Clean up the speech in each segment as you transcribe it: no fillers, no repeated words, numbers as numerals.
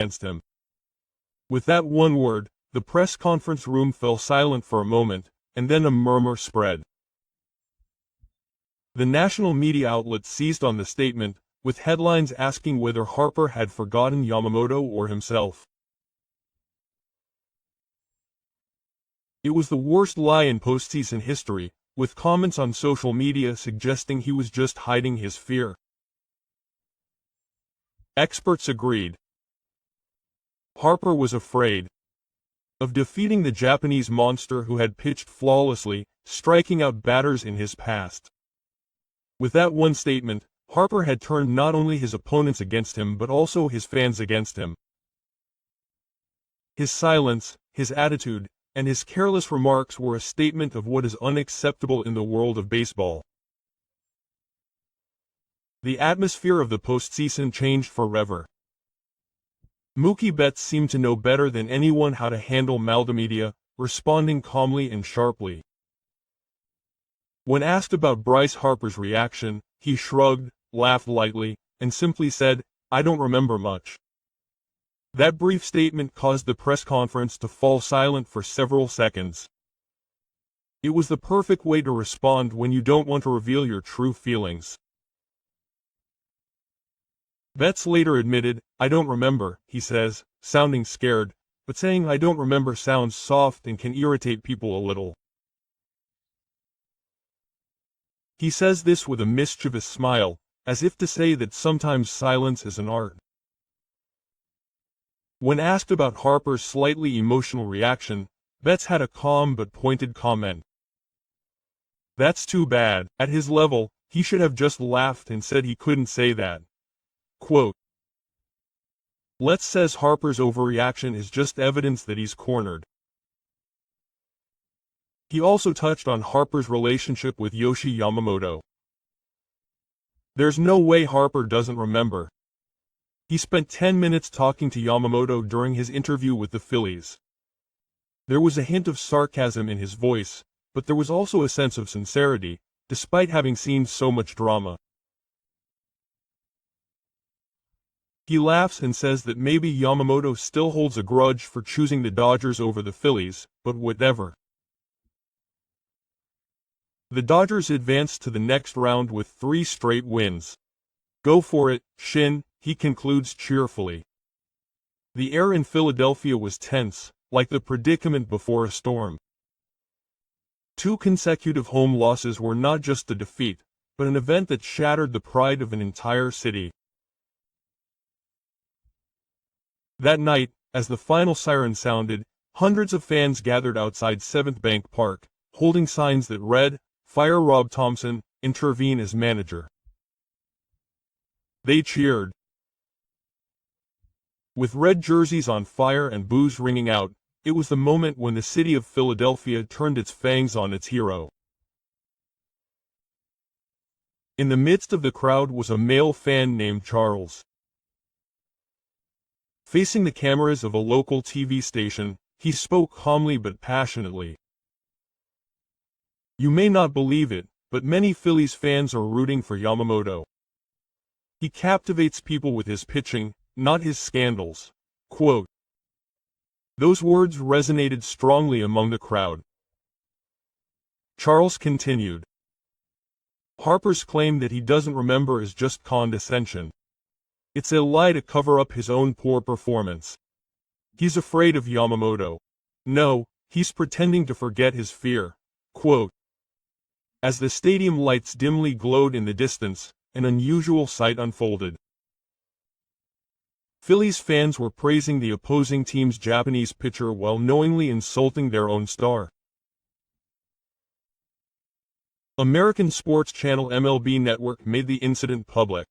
against him. With that one word, the press conference room fell silent for a moment, and then a murmur spread. The national media outlets seized on the statement, with headlines asking whether Harper had forgotten Yamamoto or himself. It was the worst lie in postseason history, with comments on social media suggesting he was just hiding his fear. Experts agreed. Harper was afraid of defeating the Japanese monster who had pitched flawlessly, striking out batters in his past. With that one statement, Harper had turned not only his opponents against him but also his fans against him. His silence, his attitude, and his careless remarks were a statement of what is unacceptable in the world of baseball. The atmosphere of the postseason changed forever. Mookie Betts seemed to know better than anyone how to handle media, responding calmly and sharply. When asked about Bryce Harper's reaction, he shrugged, laughed lightly, and simply said, "I don't remember much." That brief statement caused the press conference to fall silent for several seconds. It was the perfect way to respond when you don't want to reveal your true feelings. Betts later admitted, "I don't remember," he says, sounding scared, but saying "I don't remember" sounds soft and can irritate people a little. He says this with a mischievous smile, as if to say that sometimes silence is an art. When asked about Harper's slightly emotional reaction, Betts had a calm but pointed comment. "That's too bad. At his level, he should have just laughed and said he couldn't say that." Quote, Letts says Harper's overreaction is just evidence that he's cornered. He also touched on Harper's relationship with Yoshi Yamamoto. "There's no way Harper doesn't remember. He spent 10 minutes talking to Yamamoto during his interview with the Phillies. There was a hint of sarcasm in his voice, but there was also a sense of sincerity, despite having seen so much drama." He laughs and says that maybe Yamamoto still holds a grudge for choosing the Dodgers over the Phillies, but whatever. The Dodgers advanced to the next round with 3 straight wins. "Go for it, Shin," he concludes cheerfully. The air in Philadelphia was tense, like the predicament before a storm. 2 consecutive home losses were not just a defeat, but an event that shattered the pride of an entire city. That night, as the final siren sounded, hundreds of fans gathered outside 7th Bank Park, holding signs that read, "Fire Rob Thompson, intervene as manager." They cheered. With red jerseys on fire and boos ringing out, it was the moment when the city of Philadelphia turned its fangs on its hero. In the midst of the crowd was a male fan named Charles. Facing the cameras of a local TV station, he spoke calmly but passionately. "You may not believe it, but many Phillies fans are rooting for Yamamoto. He captivates people with his pitching, not his scandals." Quote. Those words resonated strongly among the crowd. Charles continued. "Harper's claim that he doesn't remember is just condescension. It's a lie to cover up his own poor performance. He's afraid of Yamamoto. No, he's pretending to forget his fear." Quote. As the stadium lights dimly glowed in the distance, an unusual sight unfolded. Phillies fans were praising the opposing team's Japanese pitcher while knowingly insulting their own star. American sports channel MLB Network made the incident public.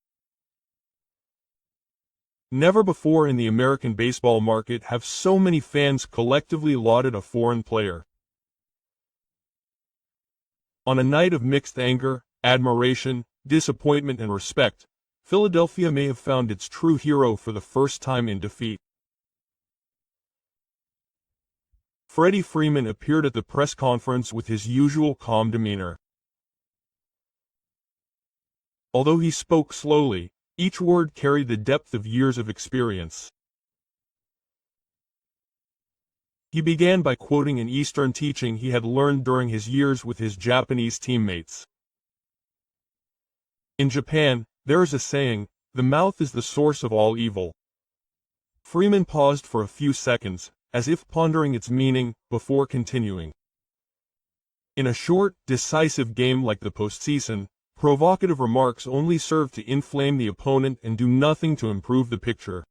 Never before in the American baseball market have so many fans collectively lauded a foreign player. On a night of mixed anger, admiration, disappointment and respect, Philadelphia may have found its true hero for the first time in defeat. Freddie Freeman appeared at the press conference with his usual calm demeanor. Although he spoke slowly, each word carried the depth of years of experience. He began by quoting an Eastern teaching he had learned during his years with his Japanese teammates. In Japan, there is a saying, "The mouth is the source of all evil." Freeman paused for a few seconds, as if pondering its meaning, before continuing. In a short, decisive game like the postseason, provocative remarks only serve to inflame the opponent and do nothing to improve the picture.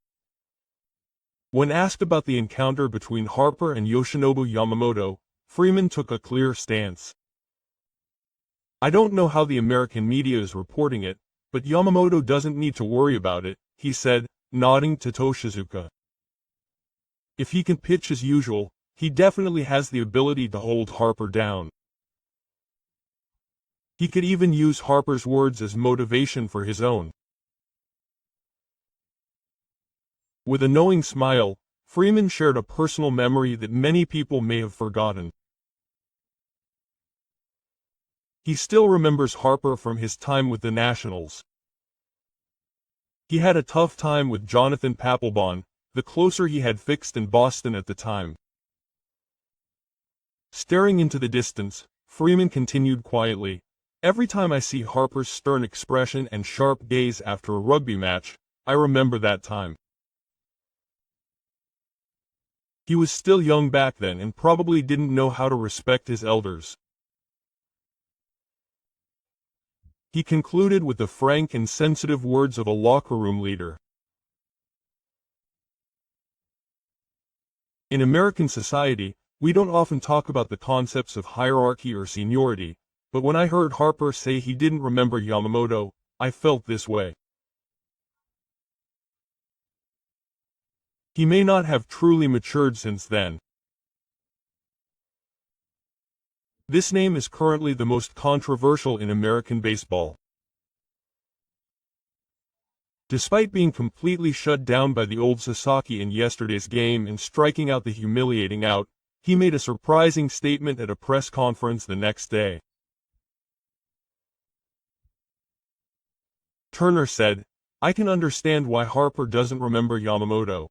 When asked about the encounter between Harper and Yoshinobu Yamamoto, Freeman took a clear stance. "I don't know how the American media is reporting it, but Yamamoto doesn't need to worry about it," he said, nodding to Toshizuka. "If he can pitch as usual, he definitely has the ability to hold Harper down. He could even use Harper's words as motivation for his own." With a knowing smile, Freeman shared a personal memory that many people may have forgotten. He still remembers Harper from his time with the Nationals. He had a tough time with Jonathan Papelbon, the closer he had fixed in Boston at the time. Staring into the distance, Freeman continued quietly, "Every time I see Harper's stern expression and sharp gaze after a rugby match, I remember that time. He was still young back then and probably didn't know how to respect his elders." He concluded with the frank and sensitive words of a locker room leader. In American society, we don't often talk about the concepts of hierarchy or seniority, but when I heard Harper say he didn't remember Yamamoto, I felt this way. He may not have truly matured since then. This name is currently the most controversial in American baseball. Despite being completely shut down by the old Sasaki in yesterday's game and striking out the humiliating out, he made a surprising statement at a press conference the next day. Turner said, "I can understand why Harper doesn't remember Yamamoto."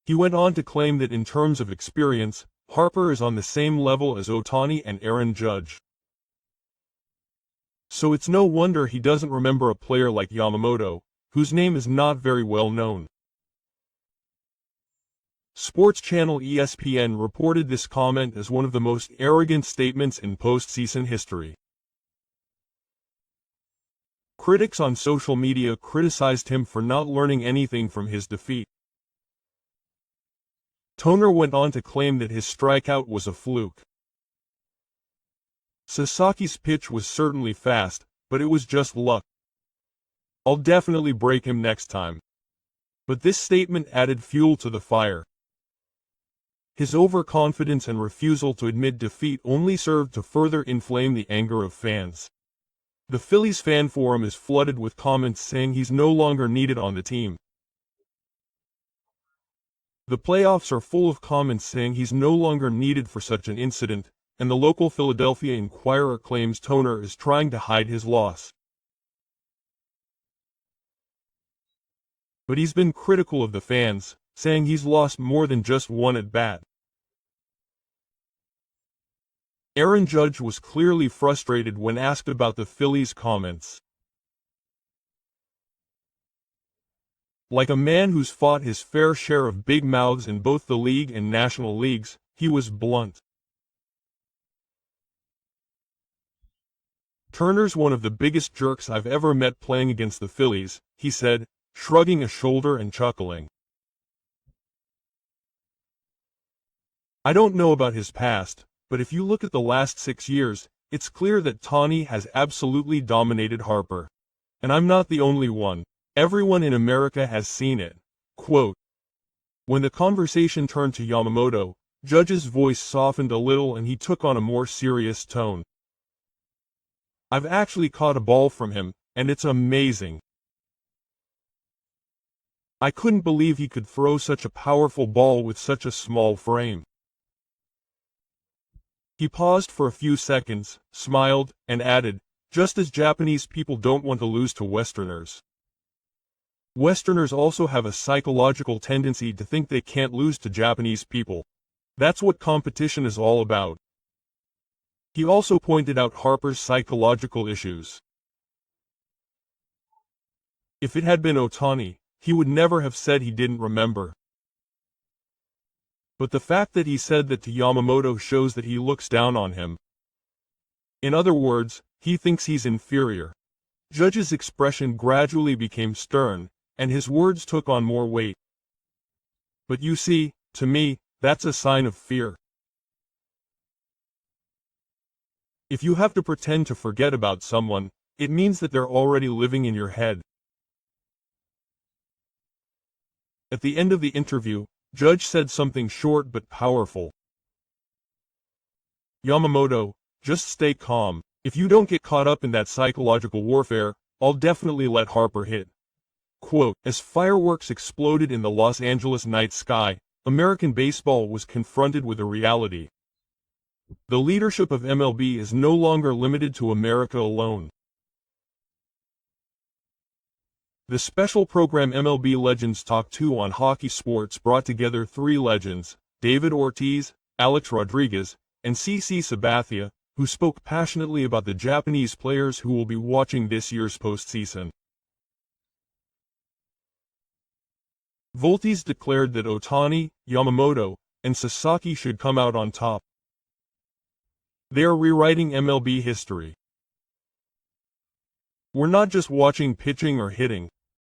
He went on to claim that in terms of experience, Harper is on the same level as Ohtani and Aaron Judge. So it's no wonder he doesn't remember a player like Yamamoto, whose name is not very well known. Sports channel ESPN reported this comment as one of the most arrogant statements in postseason history. Critics on social media criticized him for not learning anything from his defeat. Toner went on to claim that his strikeout was a fluke. Sasaki's pitch was certainly fast, but it was just luck. "I'll definitely break him next time." But this statement added fuel to the fire. His overconfidence and refusal to admit defeat only served to further inflame the anger of fans. The Phillies fan forum is flooded with comments saying he's no longer needed on the team. The playoffs are full of comments saying he's no longer needed for such an incident, and the local Philadelphia Inquirer claims Toner is trying to hide his loss. But he's been critical of the fans, saying he's lost more than just one at-bat. Aaron Judge was clearly frustrated when asked about the Phillies' comments. Like a man who's fought his fair share of big mouths in both the league and national leagues, he was blunt. "Turner's one of the biggest jerks I've ever met playing against the Phillies," he said, shrugging a shoulder and chuckling. "I don't know about his past, but if you look at the last 6 years, it's clear that Tani has absolutely dominated Harper. And I'm not the only one. Everyone in America has seen it." Quote. When the conversation turned to Yamamoto, Judge's voice softened a little and he took on a more serious tone. "I've actually caught a ball from him, and it's amazing. I couldn't believe he could throw such a powerful ball with such a small frame." He paused for a few seconds, smiled, and added, "Just as Japanese people don't want to lose to Westerners." Westerners also have a psychological tendency to think they can't lose to Japanese people. That's what competition is all about. He also pointed out Harper's psychological issues. If it had been Ohtani, he would never have said he didn't remember. But the fact that he said that to Yamamoto shows that he looks down on him. In other words, he thinks he's inferior. Judge's expression gradually became stern, and his words took on more weight. But you see, to me, that's a sign of fear. If you have to pretend to forget about someone, it means that they're already living in your head. At the end of the interview, Judge said something short but powerful. Yamamoto, just stay calm. If you don't get caught up in that psychological warfare, I'll definitely let Harper hit. Quote, as fireworks exploded in the Los Angeles night sky, American baseball was confronted with a reality. The leadership of MLB is no longer limited to America alone. The special program MLB Legends Talk 2 on Hockey Sports brought together three legends, David Ortiz, Alex Rodriguez, and CC Sabathia, who spoke passionately about the Japanese players who will be watching this year's postseason. Voltes declared that Ohtani, Yamamoto, and Sasaki should come out on top. They are rewriting MLB history. We're not just watching pitching or hitting,